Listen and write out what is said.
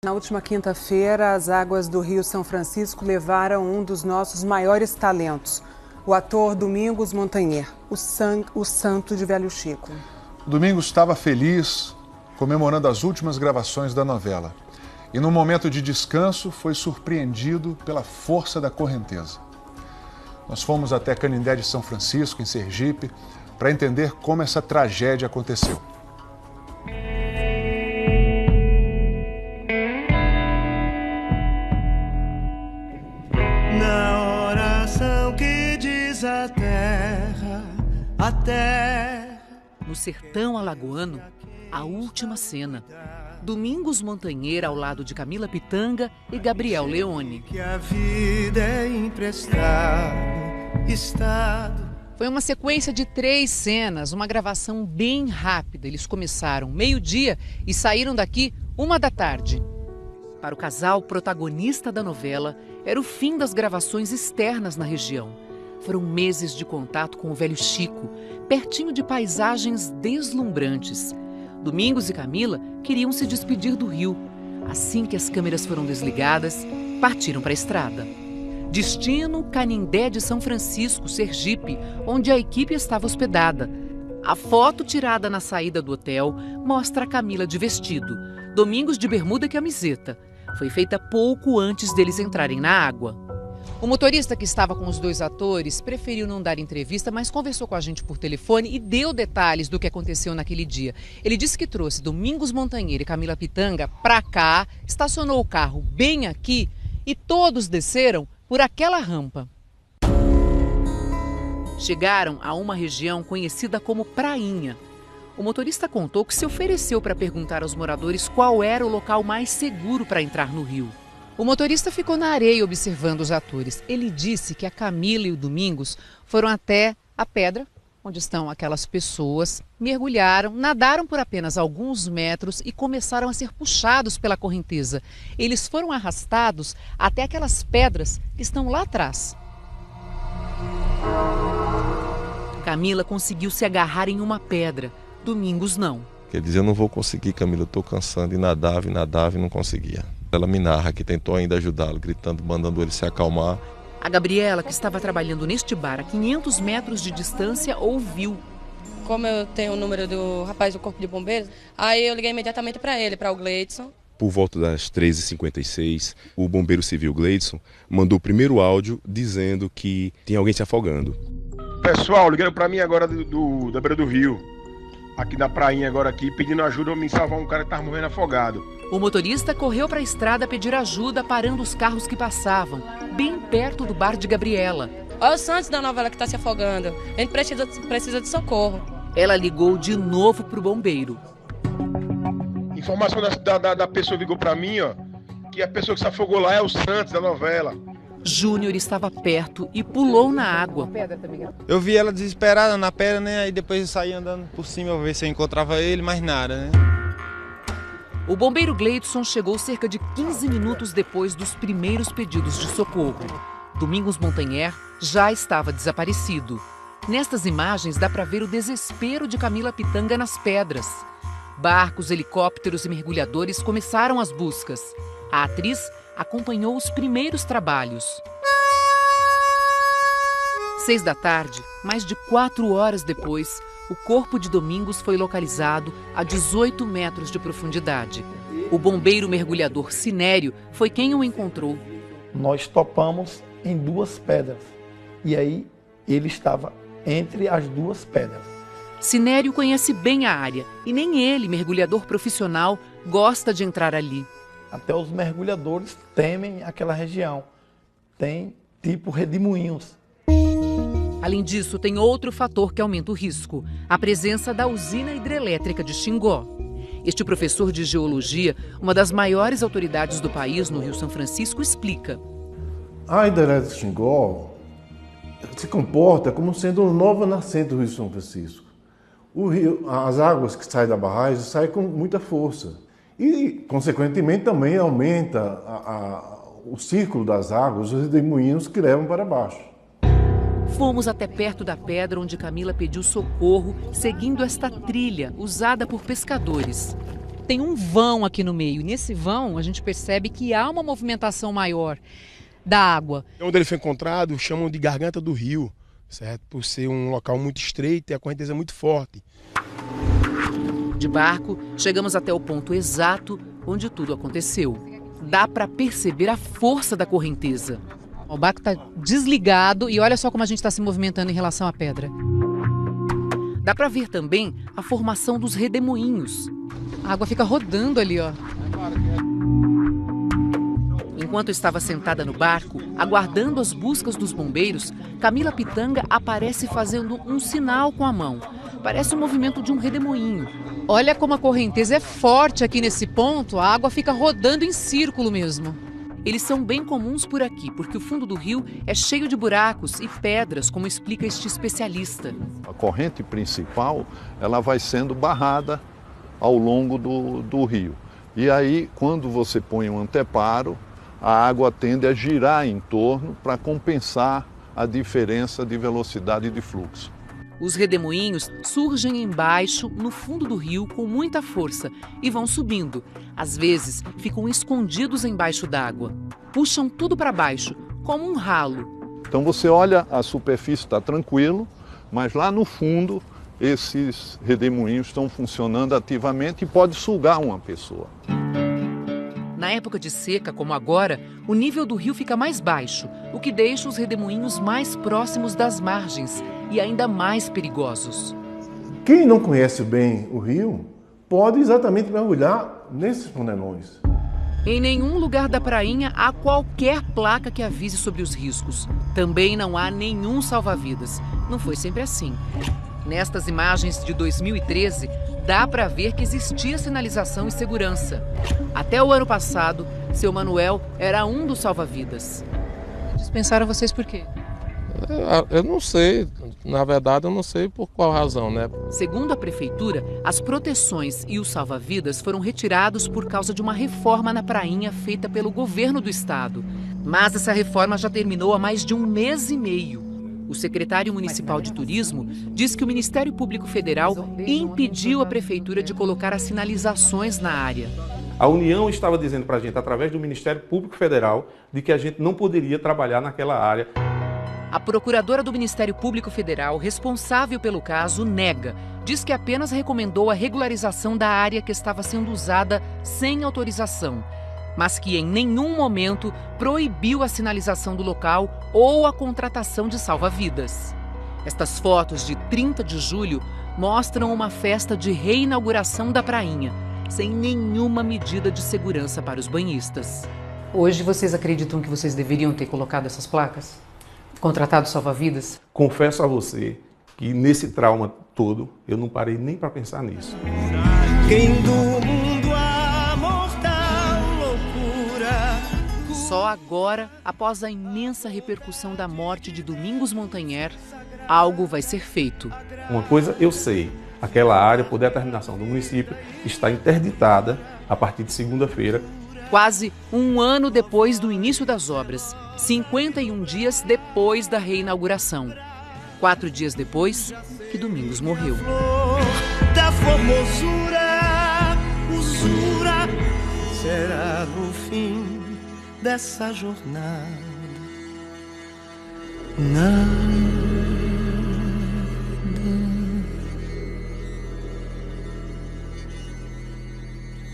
Na última quinta-feira, as águas do Rio São Francisco levaram um dos nossos maiores talentos, o ator Domingos Montanher, o santo de Velho Chico. Domingos estava feliz, comemorando as últimas gravações da novela. E num momento de descanso, foi surpreendido pela força da correnteza. Nós fomos até Canindé de São Francisco, em Sergipe, para entender como essa tragédia aconteceu. Na oração que diz a terra. No sertão alagoano, a última cena. Domingos Montanher ao lado de Camila Pitanga e Gabriel Leone. Que a vida é emprestada, estado. Foi uma sequência de 3 cenas, uma gravação bem rápida. Eles começaram meio-dia e saíram daqui 1 da tarde. Para o casal protagonista da novela, era o fim das gravações externas na região. Foram meses de contato com o Velho Chico, pertinho de paisagens deslumbrantes. Domingos e Camila queriam se despedir do Rio. Assim que as câmeras foram desligadas, partiram para a estrada. Destino: Canindé de São Francisco, Sergipe, onde a equipe estava hospedada. A foto tirada na saída do hotel mostra a Camila de vestido, Domingos de bermuda e camiseta. Foi feita pouco antes deles entrarem na água. O motorista que estava com os 2 atores preferiu não dar entrevista, mas conversou com a gente por telefone e deu detalhes do que aconteceu naquele dia. Ele disse que trouxe Domingos Montanher e Camila Pitanga para cá, estacionou o carro bem aqui e todos desceram por aquela rampa. Chegaram a uma região conhecida como Prainha. O motorista contou que se ofereceu para perguntar aos moradores qual era o local mais seguro para entrar no rio. O motorista ficou na areia observando os atores. Ele disse que a Camila e o Domingos foram até a pedra, onde estão aquelas pessoas, mergulharam, nadaram por apenas alguns metros e começaram a ser puxados pela correnteza. Eles foram arrastados até aquelas pedras que estão lá atrás. Camila conseguiu se agarrar em uma pedra, Domingos não. Quer dizer, eu não vou conseguir, Camila, eu estou cansando, e nadava e não conseguia. Ela me narra que tentou ainda ajudá-lo, gritando, mandando ele se acalmar. A Gabriela, que estava trabalhando neste bar a 500 metros de distância, ouviu. Como eu tenho o número do rapaz do Corpo de Bombeiros, aí eu liguei imediatamente para ele, para o Gleidson. Por volta das 13h56, o bombeiro civil Gleidson mandou o primeiro áudio dizendo que tem alguém se afogando. Pessoal, ligaram para mim agora da beira do rio, aqui da prainha agora aqui, pedindo ajuda para me salvar um cara que estava morrendo afogado. O motorista correu para a estrada pedir ajuda, parando os carros que passavam, bem perto do bar de Gabriela. Olha o Santos da novela que está se afogando. A gente precisa de socorro. Ela ligou de novo para o bombeiro. Informação da pessoa ligou para mim, ó, que a pessoa que se afogou lá é o Santos da novela. Júnior estava perto e pulou na água. Eu vi ela desesperada na pedra, né? Aí depois eu saí andando por cima para ver se eu encontrava ele, mas nada, né? O bombeiro Gleidson chegou cerca de 15 minutos depois dos primeiros pedidos de socorro. Domingos Montanher já estava desaparecido. Nestas imagens dá para ver o desespero de Camila Pitanga nas pedras. Barcos, helicópteros e mergulhadores começaram as buscas. A atriz acompanhou os primeiros trabalhos. 6 da tarde, mais de 4 horas depois, o corpo de Domingos foi localizado a 18 metros de profundidade. O bombeiro mergulhador Sinério foi quem o encontrou. Nós topamos em 2 pedras e aí ele estava entre as 2 pedras. Sinério conhece bem a área e nem ele, mergulhador profissional, gosta de entrar ali. Até os mergulhadores temem aquela região. Tem tipo redemoinhos. Além disso, tem outro fator que aumenta o risco: a presença da usina hidrelétrica de Xingó. Este professor de geologia, uma das maiores autoridades do país no Rio São Francisco, explica. A hidrelétrica de Xingó se comporta como sendo uma nova nascente do Rio São Francisco. O rio, as águas que saem da barragem saem com muita força e, consequentemente, também aumenta o círculo das águas, os redemoinhos que levam para baixo. Fomos até perto da pedra onde Camila pediu socorro, seguindo esta trilha usada por pescadores. tem um vão aqui no meio. E nesse vão, a gente percebe que há uma movimentação maior da água. Onde ele foi encontrado, chamam de Garganta do Rio, certo? Por ser um local muito estreito e a correnteza muito forte. De barco, chegamos até o ponto exato onde tudo aconteceu. Dá para perceber a força da correnteza. O barco está desligado e olha só como a gente está se movimentando em relação à pedra. Dá para ver também a formação dos redemoinhos. A água fica rodando ali, ó. Enquanto eu estava sentada no barco, aguardando as buscas dos bombeiros, Camila Pitanga aparece fazendo um sinal com a mão. Parece o movimento de um redemoinho. Olha como a correnteza é forte aqui nesse ponto, a água fica rodando em círculo mesmo. Eles são bem comuns por aqui, porque o fundo do rio é cheio de buracos e pedras, como explica este especialista. A corrente principal, ela vai sendo barrada ao longo do rio. E aí, quando você põe um anteparo, a água tende a girar em torno para compensar a diferença de velocidade de fluxo. Os redemoinhos surgem embaixo, no fundo do rio, com muita força e vão subindo. Às vezes, ficam escondidos embaixo d'água. Puxam tudo para baixo, como um ralo. Então você olha, a superfície está tranquilo, mas lá no fundo, esses redemoinhos estão funcionando ativamente e pode sugar uma pessoa. Na época de seca, como agora, o nível do rio fica mais baixo, o que deixa os redemoinhos mais próximos das margens e ainda mais perigosos. Quem não conhece bem o rio pode exatamente mergulhar nesses panelões. Em nenhum lugar da prainha há qualquer placa que avise sobre os riscos. Também não há nenhum salva-vidas. Não foi sempre assim. Nestas imagens de 2013, dá para ver que existia sinalização e segurança. Até o ano passado, seu Manuel era um dos salva-vidas. Dispensaram vocês por quê? Eu não sei. Na verdade, eu não sei por qual razão, né? Segundo a prefeitura, as proteções e os salva-vidas foram retirados por causa de uma reforma na prainha feita pelo governo do estado. Mas essa reforma já terminou há mais de um mês e meio. O secretário municipal de turismo diz que o Ministério Público Federal impediu a prefeitura de colocar as sinalizações na área. A União estava dizendo para a gente, através do Ministério Público Federal, de que a gente não poderia trabalhar naquela área. A procuradora do Ministério Público Federal, responsável pelo caso, nega. Diz que apenas recomendou a regularização da área que estava sendo usada sem autorização, mas que em nenhum momento proibiu a sinalização do local ou a contratação de salva-vidas. Estas fotos de 30 de julho mostram uma festa de reinauguração da prainha, sem nenhuma medida de segurança para os banhistas. Hoje vocês acreditam que vocês deveriam ter colocado essas placas? Contratado salva-vidas? Confesso a você que nesse trauma todo eu não parei nem para pensar nisso. Quem do mundo a mortal loucura. Só agora, após a imensa repercussão da morte de Domingos Montanher, algo vai ser feito. Uma coisa eu sei, aquela área, por determinação do município, está interditada a partir de segunda-feira. Quase um ano depois do início das obras, 51 dias depois da reinauguração. 4 dias depois que Domingos morreu. Da formosura, usura, será o fim dessa jornada. Não.